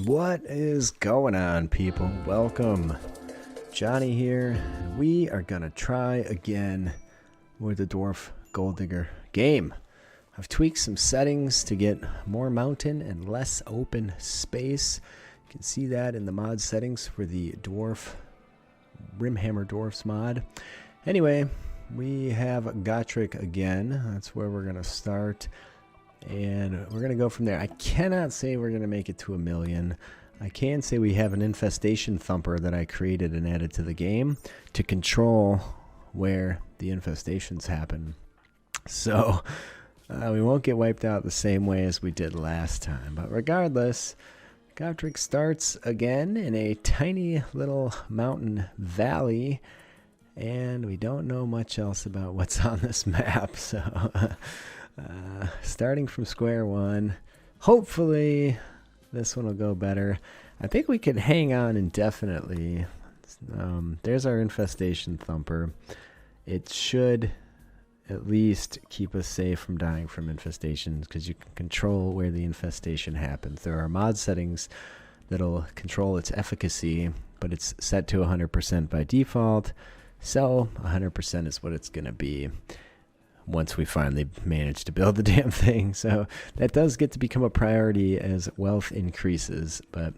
What is going on, people? Welcome. Johnny here. We are gonna try again with the Dwarf Gold Digger game. I've tweaked some settings to get more mountain and less open space. You can see that in the mod settings for the Dwarf Rimhammer Dwarfs mod. Anyway, we have Gotrik again. That's where we're gonna start. And we're going to go from there. I cannot say we're going to make it to 1,000,000. I can say we have an infestation thumper that I created and added to the game to control where the infestations happen. So we won't get wiped out the same way as we did last time. But regardless, Gotrik starts again in a tiny little mountain valley. And we don't know much else about what's on this map. So... starting from square one, hopefully this one will go better. I think we could hang on indefinitely. There's our infestation thumper. It should at least keep us safe from dying from infestations because you can control where the infestation happens. There are mod settings that'll control its efficacy, but it's set to 100% by default, so 100% is what it's going to be once we finally manage to build the damn thing. So that does get to become a priority as wealth increases. But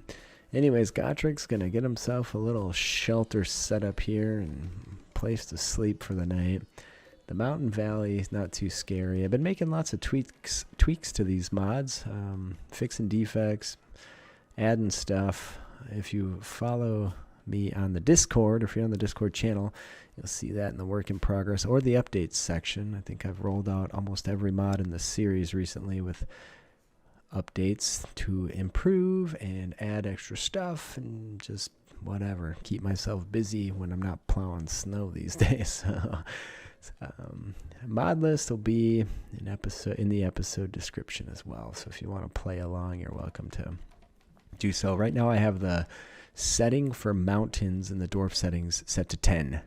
anyways, Gotrik's going to get himself a little shelter set up here and place to sleep for the night. The mountain valley is not too scary. I've been making lots of tweaks to these mods, fixing defects, adding stuff. If you follow me on the Discord, or if you're on the Discord channel, you'll see that in the work in progress or the updates section. I think I've rolled out almost every mod in the series recently with updates to improve and add extra stuff and just whatever, keep myself busy when I'm not plowing snow these days. Modlist will be in the episode description as well, so if you want to play along, you're welcome to do so. Right now I have the setting for mountains in the dwarf settings set to 10,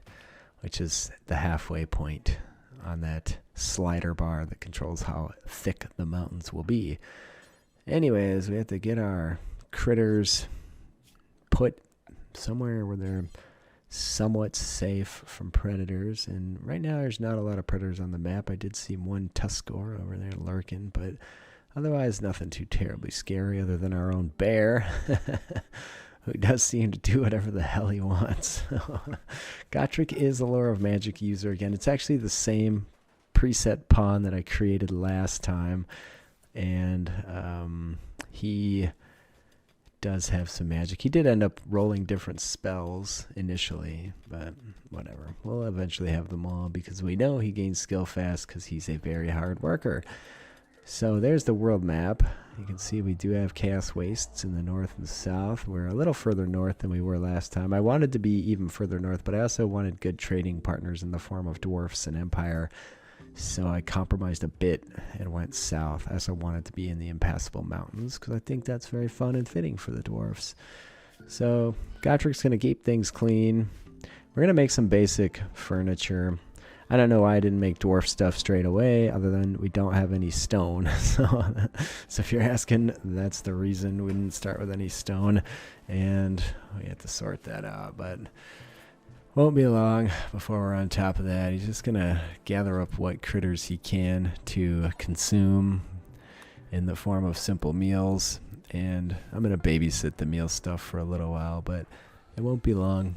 which is the halfway point on that slider bar that controls how thick the mountains will be. Anyways, we have to get our critters put somewhere where they're somewhat safe from predators. And right now there's not a lot of predators on the map. I did see one Tuskor over there lurking, but otherwise nothing too terribly scary other than our own bear. Who does seem to do whatever the hell he wants. Gotrik is a Lore of Magic user again. It's actually the same preset pawn that I created last time. And he does have some magic. He did end up rolling different spells initially, but whatever. We'll eventually have them all because we know he gains skill fast because he's a very hard worker. So there's the world map. You can see we do have Chaos Wastes in the north and south. We're a little further north than we were last time. I wanted to be even further north, but I also wanted good trading partners in the form of Dwarfs and Empire. So I compromised a bit and went south. I also wanted to be in the Impassable Mountains because I think that's very fun and fitting for the Dwarfs. So Gotrik's going to keep things clean. We're going to make some basic furniture. I don't know why I didn't make dwarf stuff straight away, other than we don't have any stone. So if you're asking, that's the reason we didn't start with any stone, and we have to sort that out. But won't be long before we're on top of that. He's just gonna gather up what critters he can to consume in the form of simple meals, and I'm gonna babysit the meal stuff for a little while, but it won't be long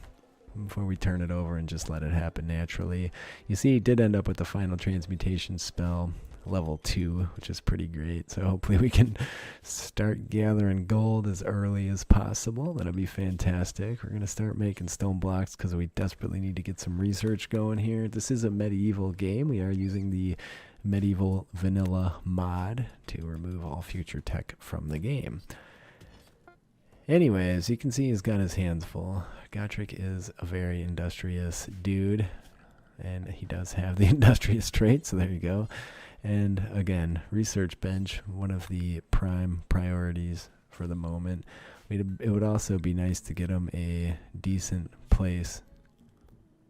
before we turn it over and just let it happen naturally. You see, he did end up with the final transmutation spell, level 2, which is pretty great. So hopefully we can start gathering gold as early as possible. That'll be fantastic. We're going to start making stone blocks because we desperately need to get some research going here. This is a medieval game. We are using the medieval vanilla mod to remove all future tech from the game. Anyways, you can see he's got his hands full. Gotrik is a very industrious dude, and he does have the industrious trait, so there you go. And again, research bench, one of the prime priorities for the moment. It would also be nice to get him a decent place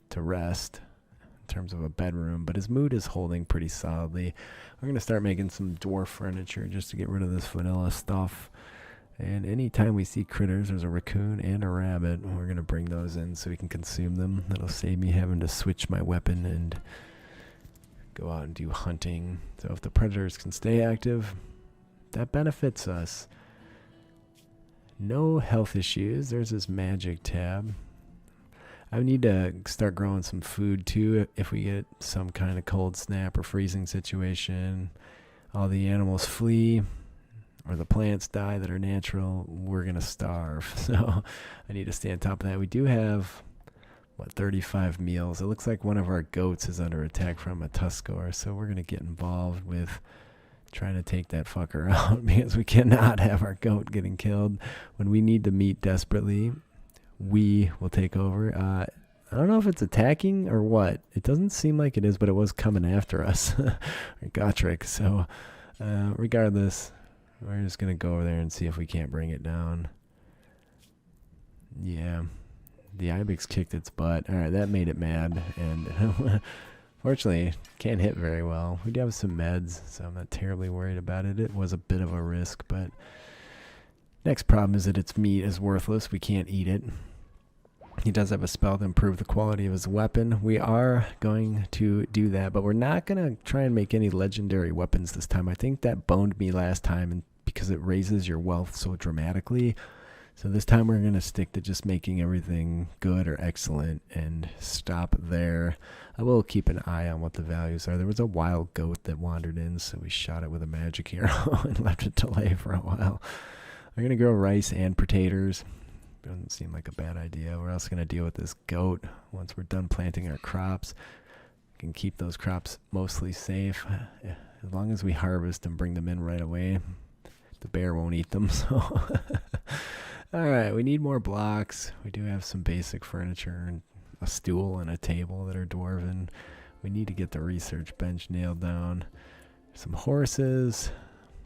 to rest in terms of a bedroom, but his mood is holding pretty solidly. We're going to start making some dwarf furniture just to get rid of this vanilla stuff. And anytime we see critters, there's a raccoon and a rabbit, we're going to bring those in so we can consume them. That'll save me having to switch my weapon and go out and do hunting. So if the predators can stay active, that benefits us. No health issues. There's this magic tab. I need to start growing some food too if we get some kind of cold snap or freezing situation. All the animals flee or the plants die that are natural, we're going to starve. So I need to stay on top of that. We do have, 35 meals. It looks like one of our goats is under attack from a Tuskor, so we're going to get involved with trying to take that fucker out because we cannot have our goat getting killed. When we need the meat desperately, we will take over. I don't know if it's attacking or what. It doesn't seem like it is, but it was coming after us. Gotrik. So regardless, we're just going to go over there and see if we can't bring it down. Yeah. The Ibex kicked its butt. All right, that made it mad. And fortunately, can't hit very well. We do have some meds, so I'm not terribly worried about it. It was a bit of a risk, but next problem is that its meat is worthless. We can't eat it. He does have a spell to improve the quality of his weapon. We are going to do that, but we're not going to try and make any legendary weapons this time. I think that boned me last time and because it raises your wealth so dramatically. So this time we're going to stick to just making everything good or excellent and stop there. I will keep an eye on what the values are. There was a wild goat that wandered in, so we shot it with a magic arrow and left it to lay for a while. I'm going to grow rice and potatoes. Doesn't seem like a bad idea. We're also going to deal with this goat once we're done planting our crops. We can keep those crops mostly safe. As long as we harvest and bring them in right away, the bear won't eat them. So, all right, we need more blocks. We do have some basic furniture and a stool and a table that are dwarven. We need to get the research bench nailed down. Some horses,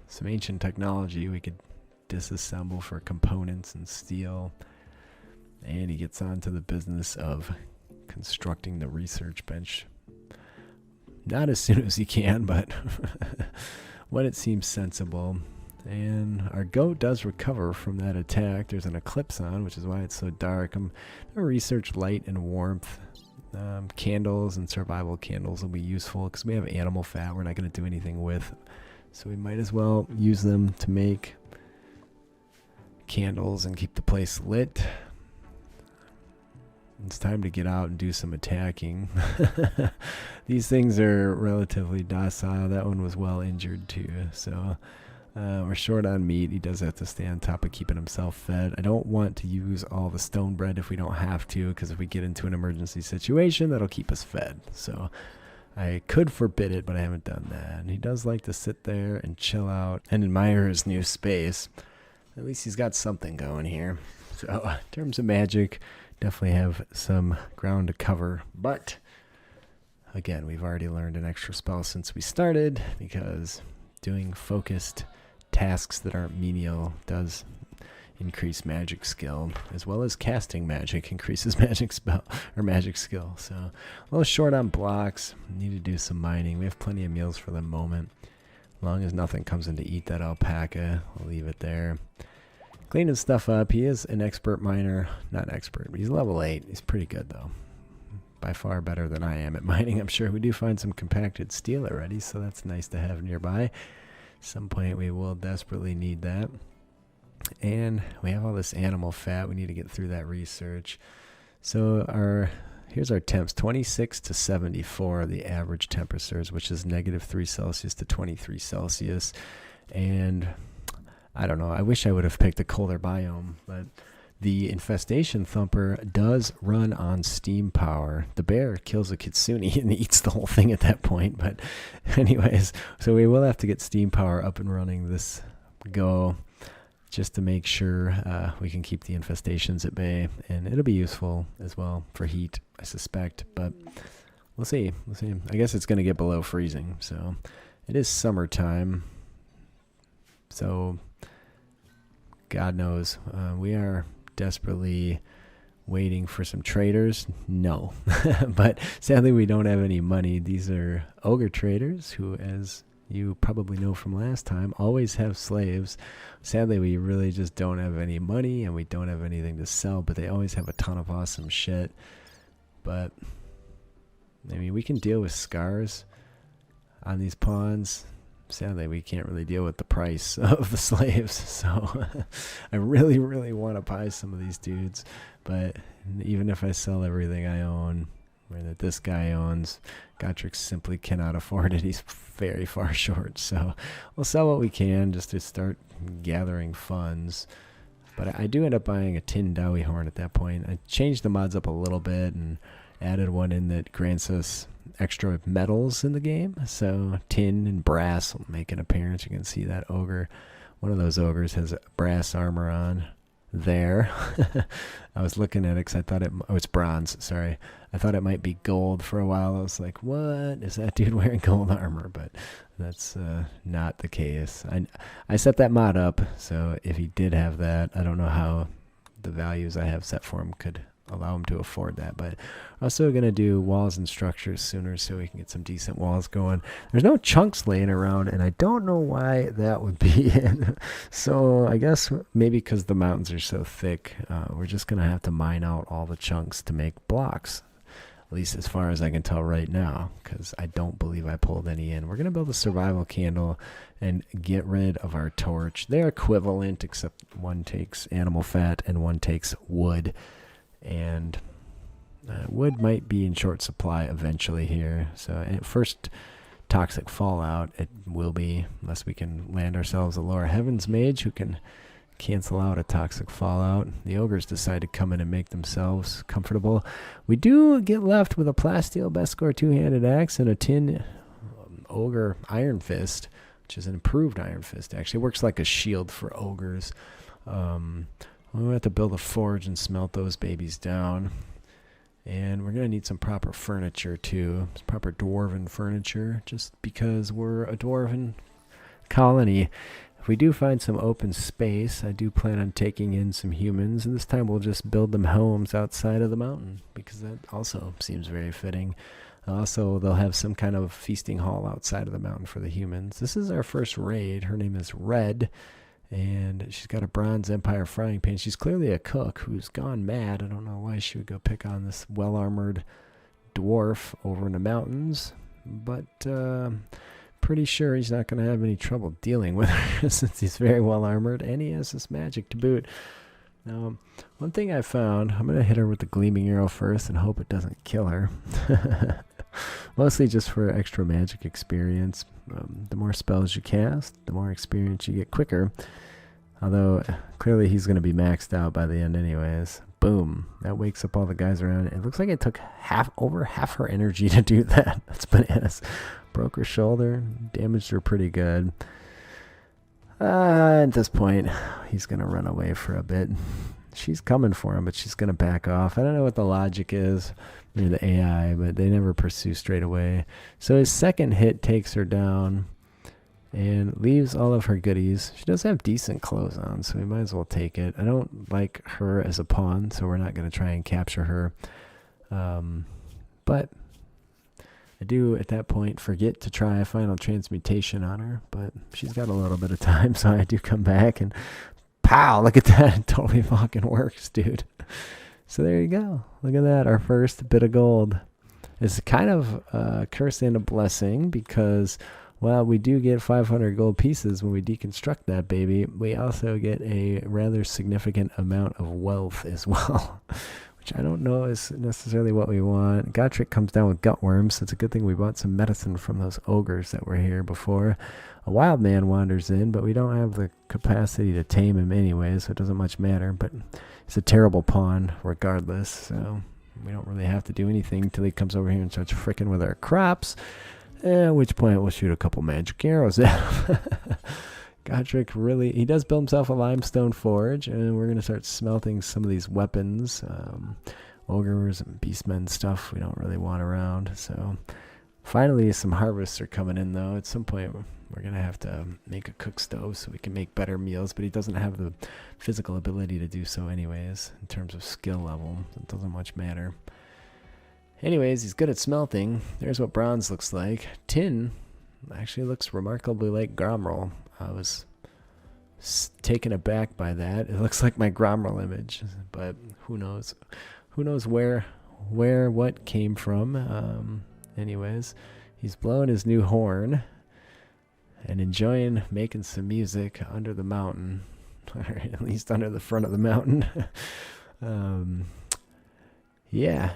some ancient technology we could disassemble for components and steel. And he gets on to the business of constructing the research bench. Not as soon as he can, but when it seems sensible. And our goat does recover from that attack. There's an eclipse on, which is why it's so dark. I'm going to research light and warmth. Candles and survival candles will be useful because we have animal fat we're not going to do anything with. So we might as well use them to make candles and keep the place lit. It's time to get out and do some attacking. These things are relatively docile. That one was well injured too. So we're short on meat. He does have to stay on top of keeping himself fed. I don't want to use all the stone bread if we don't have to, because if we get into an emergency situation, that'll keep us fed. So I could forbid it, but I haven't done that. And he does like to sit there and chill out and admire his new space. At least he's got something going here. So in terms of magic, definitely have some ground to cover. But again, we've already learned an extra spell since we started, because doing focused tasks that aren't menial does increase magic skill, as well as casting magic increases magic spell or magic skill. So a little short on blocks. Need to do some mining. We have plenty of meals for the moment. As long as nothing comes in to eat that alpaca, I'll leave it there. Cleaning stuff up. He is an expert miner. Not expert, but he's level 8. He's pretty good though. By far better than I am at mining, I'm sure. We do find some compacted steel already, so that's nice to have nearby. At some point we will desperately need that. And we have all this animal fat. We need to get through that research. So here's our temps, 26 to 74 are the average temperatures, which is -3 Celsius to 23 Celsius. And I don't know, I wish I would have picked a colder biome, but the infestation thumper does run on steam power. The bear kills a kitsune and eats the whole thing at that point. But anyways, so we will have to get steam power up and running this go, just to make sure we can keep the infestations at bay. And it'll be useful as well for heat, I suspect. But we'll see. We'll see. I guess it's going to get below freezing. So it is summertime. So God knows. We are desperately waiting for some traders. No. But sadly we don't have any money. These are ogre traders who, as you probably know from last time, always have slaves. Sadly, we really just don't have any money and we don't have anything to sell, but they always have a ton of awesome shit. But, I mean, we can deal with scars on these pawns. Sadly, we can't really deal with the price of the slaves, so I really, really want to buy some of these dudes. But even if I sell everything I own, or that this guy owns, Gotrik simply cannot afford it. He's very far short, so we'll sell what we can just to start gathering funds. But I do end up buying a tin Dowie horn at that point. I changed the mods up a little bit and added one in that grants us extra metals in the game. So tin and brass will make an appearance. You can see that ogre. One of those ogres has brass armor on there. I was looking at it because I thought it's bronze, sorry. I thought it might be gold for a while. I was like, what? Is that dude wearing gold armor? But that's not the case. I set that mod up, so if he did have that, I don't know how the values I have set for him could allow him to afford that. But I'm also going to do walls and structures sooner so we can get some decent walls going. There's no chunks laying around, and I don't know why that would be. So I guess maybe because the mountains are so thick, we're just going to have to mine out all the chunks to make blocks. At least as far as I can tell right now, because I don't believe I pulled any in. We're going to build a survival candle and get rid of our torch. They're equivalent, except one takes animal fat and one takes wood. And wood might be in short supply eventually here. So at first toxic fallout, it will be, unless we can land ourselves a lower heavens mage who can cancel out a toxic fallout. The ogres decide to come in and make themselves comfortable. We do get left with a plasteel best score two-handed axe and a tin ogre iron fist, which is an improved iron fist. Actually, it works like a shield for ogres. We'll have to build a forge and smelt those babies down. And we're going to need some proper furniture too. Proper dwarven furniture, just because we're a dwarven colony. If we do find some open space, I do plan on taking in some humans, and this time we'll just build them homes outside of the mountain, because that also seems very fitting. Also, they'll have some kind of feasting hall outside of the mountain for the humans. This is our first raid. Her name is Red, and she's got a Bronze Empire frying pan. She's clearly a cook who's gone mad. I don't know why she would go pick on this well-armored dwarf over in the mountains, but pretty sure he's not going to have any trouble dealing with her since he's very well armored and he has this magic to boot. Now, one thing I found, I'm going to hit her with the gleaming arrow first and hope it doesn't kill her. Mostly just for extra magic experience. The more spells you cast, the more experience you get quicker. Although, clearly he's going to be maxed out by the end anyways. Boom. That wakes up all the guys around. It looks like it took over half her energy to do that. That's bananas. Broke her shoulder. Damaged her pretty good. At this point, he's going to run away for a bit. She's coming for him, but she's going to back off. I don't know what the logic is, maybe the AI, but they never pursue straight away. So his second hit takes her down and leaves all of her goodies. She does have decent clothes on, so we might as well take it. I don't like her as a pawn, so we're not going to try and capture her. But I do, at that point, forget to try a final transmutation on her, but she's got a little bit of time, so I do come back and pow, look at that. It totally fucking works, dude. So there you go. Look at that, our first bit of gold. It's kind of a curse and a blessing because, well, we do get 500 gold pieces when we deconstruct that baby. We also get a rather significant amount of wealth as well, which I don't know is necessarily what we want. Gotrik comes down with gutworms, so it's a good thing we bought some medicine from those ogres that were here before. A wild man wanders in, but we don't have the capacity to tame him anyway, so it doesn't much matter. But he's a terrible pawn regardless, so we don't really have to do anything until he comes over here and starts fricking with our crops, at which point we'll shoot a couple magic arrows at him. Gotrik really, he does build himself a limestone forge, and we're going to start smelting some of these weapons. Ogres and beastmen stuff we don't really want around. So finally some harvests are coming in though. At some point we're going to have to make a cook stove so we can make better meals, but he doesn't have the physical ability to do so anyways. In terms of skill level, it doesn't much matter. Anyways, he's good at smelting. There's what bronze looks like. Tin, Actually looks remarkably like Gromroll. I was taken aback by that. It looks like my Gromroll image, but who knows? Who knows where what came from? Anyways, he's blowing his new horn and enjoying making some music under the mountain, or at least under the front of the mountain. Yeah,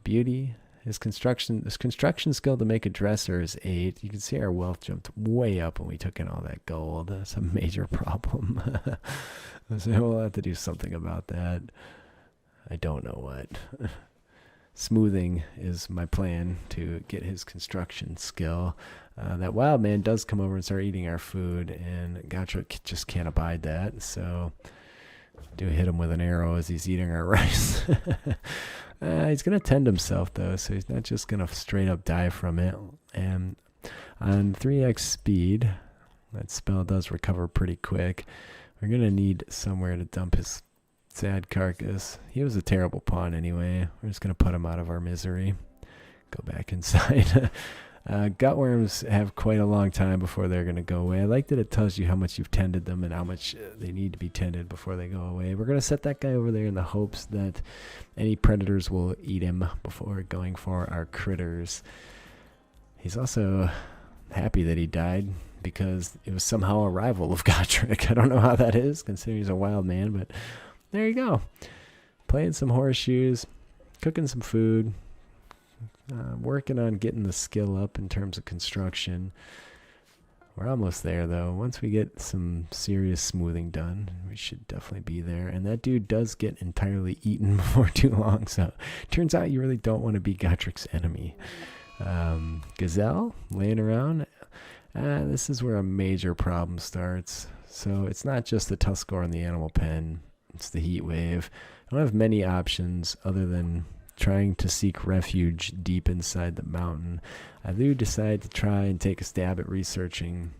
beauty. His construction skill to make a dresser is 8. You can see our wealth jumped way up when we took in all that gold. That's a major problem. So we'll have to do something about that. I don't know what. Smoothing is my plan to get his construction skill. That wild man does come over and start eating our food, and Gotrik just can't abide that. So do hit him with an arrow as he's eating our rice. He's going to tend himself, though, so he's not just going to straight up die from it. And on 3x speed, that spell does recover pretty quick. We're going to need somewhere to dump his sad carcass. He was a terrible pawn anyway. We're just going to put him out of our misery. Go back inside. Gutworms have quite a long time before they're going to go away. I like that it tells you how much you've tended them and how much they need to be tended before they go away. We're going to set that guy over there in the hopes that any predators will eat him before going for our critters. He's also happy that he died because it was somehow a rival of Gotrik. I don't know how that is, considering he's a wild man, but there you go. Playing some horseshoes, cooking some food. Working on getting the skill up in terms of construction. We're almost there, though. Once we get some serious smoothing done, we should definitely be there. And that dude does get entirely eaten before too long, so turns out you really don't want to be Gotrik's enemy. Gazelle, laying around. This is where a major problem starts. So it's not just the Tuskor in the animal pen. It's the heat wave. I don't have many options other than trying to seek refuge deep inside the mountain. I do decide to try and take a stab at researching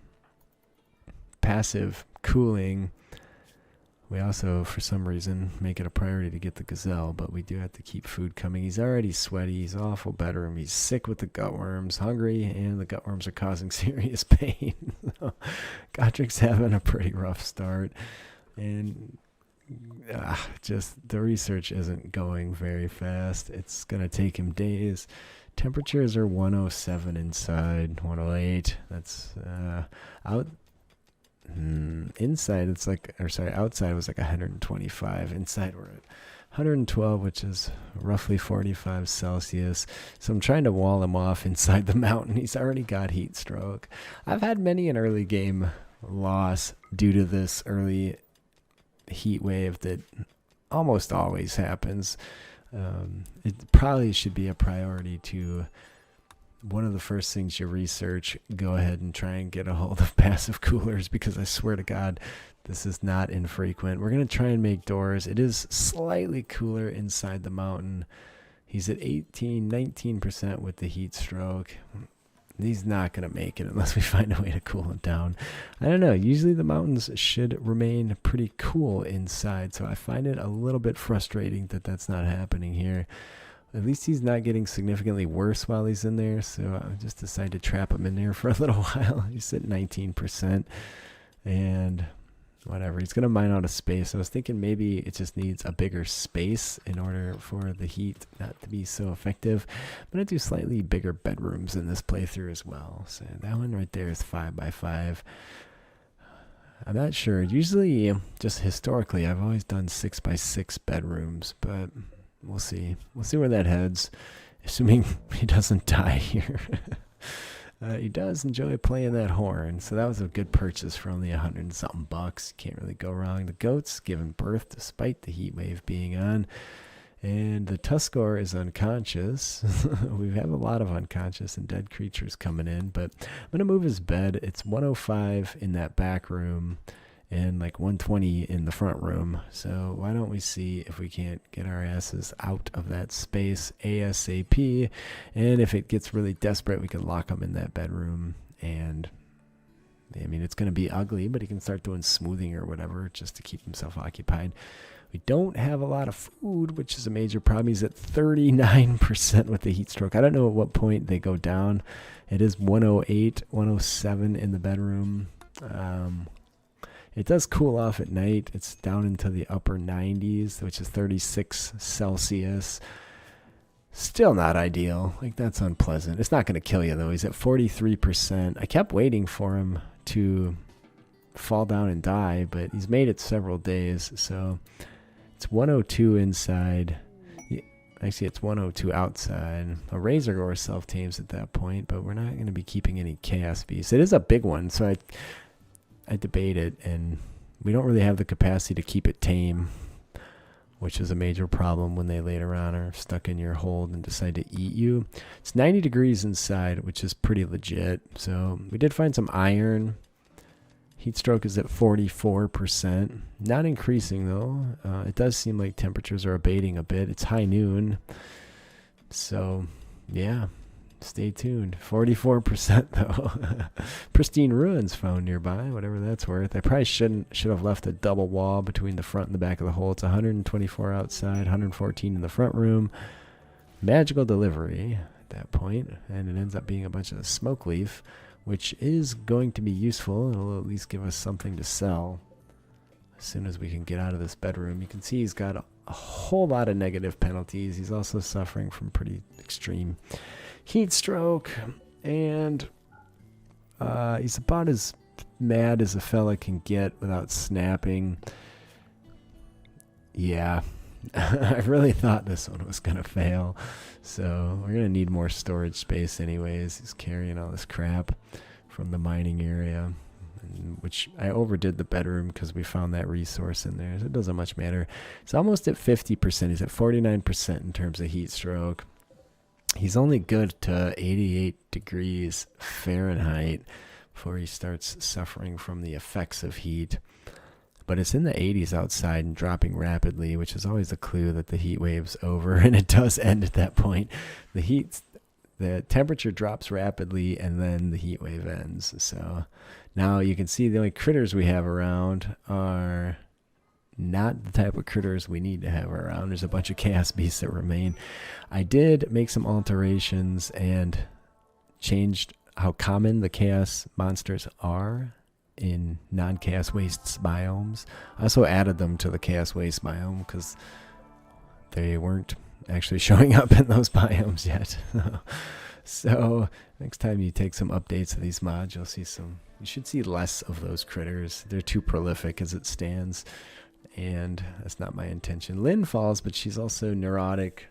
passive cooling. We also, for some reason, make it a priority to get the gazelle, but we do have to keep food coming. He's already sweaty. He's awful bedroom. He's sick with the gutworms, hungry, and the gutworms are causing serious pain. So, Gotrik's having a pretty rough start, and just the research isn't going very fast. It's going to take him days. Temperatures are 107 inside, 108. That's inside it's like, or sorry, outside was like 125. Inside we're at 112, which is roughly 45 Celsius. So I'm trying to wall him off inside the mountain. He's already got heat stroke. I've had many an early game loss due to this early heat wave that almost always happens. It probably should be a priority to one of the first things you research. Go ahead and try and get a hold of passive coolers, because I swear to God, this is not infrequent. We're going to try and make doors. It is slightly cooler inside the mountain. He's at 19% with the heat stroke. He's not going to make it unless we find a way to cool him down. I don't know. Usually the mountains should remain pretty cool inside, so I find it a little bit frustrating that that's not happening here. At least he's not getting significantly worse while he's in there, so I just decided to trap him in there for a little while. He's at 19%, and whatever. He's going to mine out of space. I was thinking maybe it just needs a bigger space in order for the heat not to be so effective. I'm going to do slightly bigger bedrooms in this playthrough as well. So that one right there is 5x5. I'm not sure. Usually, just historically, I've always done 6x6 bedrooms, but we'll see. We'll see where that heads, assuming he doesn't die here. He does enjoy playing that horn, so that was a good purchase for only $100 and something bucks. Can't really go wrong. The goat's giving birth despite the heat wave being on, and the Tuskor is unconscious. We have a lot of unconscious and dead creatures coming in, but I'm gonna move his bed. It's 105 in that back room and like 120 in the front room. So why don't we see if we can't get our asses out of that space ASAP. And if it gets really desperate, we can lock him in that bedroom. And I mean, it's going to be ugly, but he can start doing smoothing or whatever just to keep himself occupied. We don't have a lot of food, which is a major problem. He's at 39% with the heat stroke. I don't know at what point they go down. It is 108, 107 in the bedroom. It does cool off at night. It's down into the upper 90s, which is 36 Celsius. Still not ideal. Like, that's unpleasant. It's not going to kill you, though. He's at 43%. I kept waiting for him to fall down and die, but he's made it several days. So it's 102 inside. Actually, it's 102 outside. A Razor Gore self-tames at that point, but we're not going to be keeping any Chaos Beasts. It is a big one, so I debate it, and we don't really have the capacity to keep it tame, which is a major problem when they later on are stuck in your hold and decide to eat you. It's 90 degrees inside, which is pretty legit. So we did find some iron. Heat stroke is at 44%. Not increasing, though. It does seem like temperatures are abating a bit. It's high noon. So, yeah. Stay tuned. 44% though. Pristine ruins found nearby, whatever that's worth. I probably should have left a double wall between the front and the back of the hole. It's 124 outside, 114 in the front room. Magical delivery at that point, and it ends up being a bunch of smoke leaf, which is going to be useful. It'll at least give us something to sell as soon as we can get out of this bedroom. You can see he's got a whole lot of negative penalties. He's also suffering from pretty extreme heat stroke, and he's about as mad as a fella can get without snapping. Yeah, I really thought this one was going to fail, so we're going to need more storage space anyways. He's carrying all this crap from the mining area, which I overdid the bedroom because we found that resource in there, so it doesn't much matter. It's almost at 50%. He's at 49% in terms of heat stroke. He's only good to 88 degrees Fahrenheit before he starts suffering from the effects of heat. But it's in the 80s outside and dropping rapidly, which is always a clue that the heat wave's over, and it does end at that point. The temperature drops rapidly, and then the heat wave ends. So now you can see the only critters we have around are not the type of critters we need to have around. There's a bunch of chaos beasts that remain. I did make some alterations and changed how common the chaos monsters are in non-chaos wastes biomes. I also added them to the chaos waste biome because they weren't actually showing up in those biomes yet. So next time you take some updates of these mods, you should see less of those critters. They're too prolific as it stands, and that's not my intention. Lynn falls, but she's also neurotic,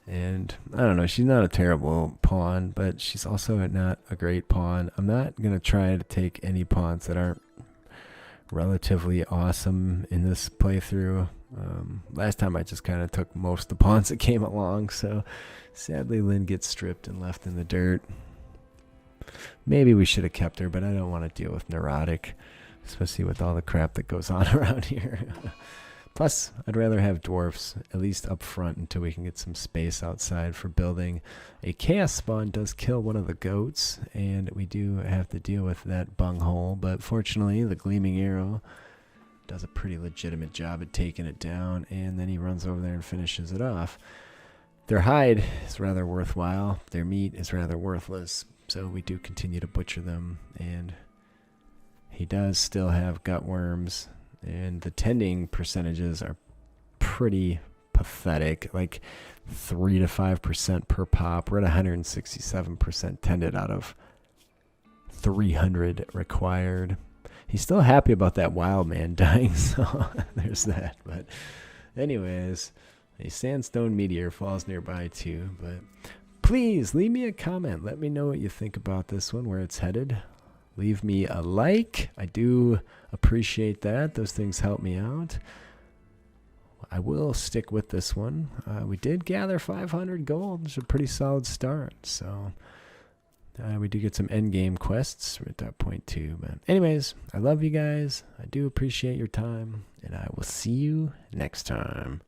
and I don't know, she's not a terrible pawn, but she's also not a great pawn. I'm not going to try to take any pawns that aren't relatively awesome in this playthrough. Last time I just kind of took most of the pawns that came along, so sadly Lynn gets stripped and left in the dirt. Maybe we should have kept her, but I don't want to deal with neurotic, especially with all the crap that goes on around here. Plus, I'd rather have dwarfs, at least up front, until we can get some space outside for building. A chaos spawn does kill one of the goats, and we do have to deal with that bunghole, but fortunately, the gleaming arrow does a pretty legitimate job at taking it down, and then he runs over there and finishes it off. Their hide is rather worthwhile. Their meat is rather worthless, so we do continue to butcher them, and he does still have gut worms, and the tending percentages are pretty pathetic, like 3 to 5% per pop. We're at 167% tended out of 300 required. He's still happy about that wild man dying, so there's that. But anyways, a sandstone meteor falls nearby too. But please leave me a comment. Let me know what you think about this one, where it's headed. Leave me a like. I do appreciate that. Those things help me out. I will stick with this one. We did gather 500 gold. It's a pretty solid start. So we do get some end game quests. We're at that point too. But anyways, I love you guys. I do appreciate your time, and I will see you next time.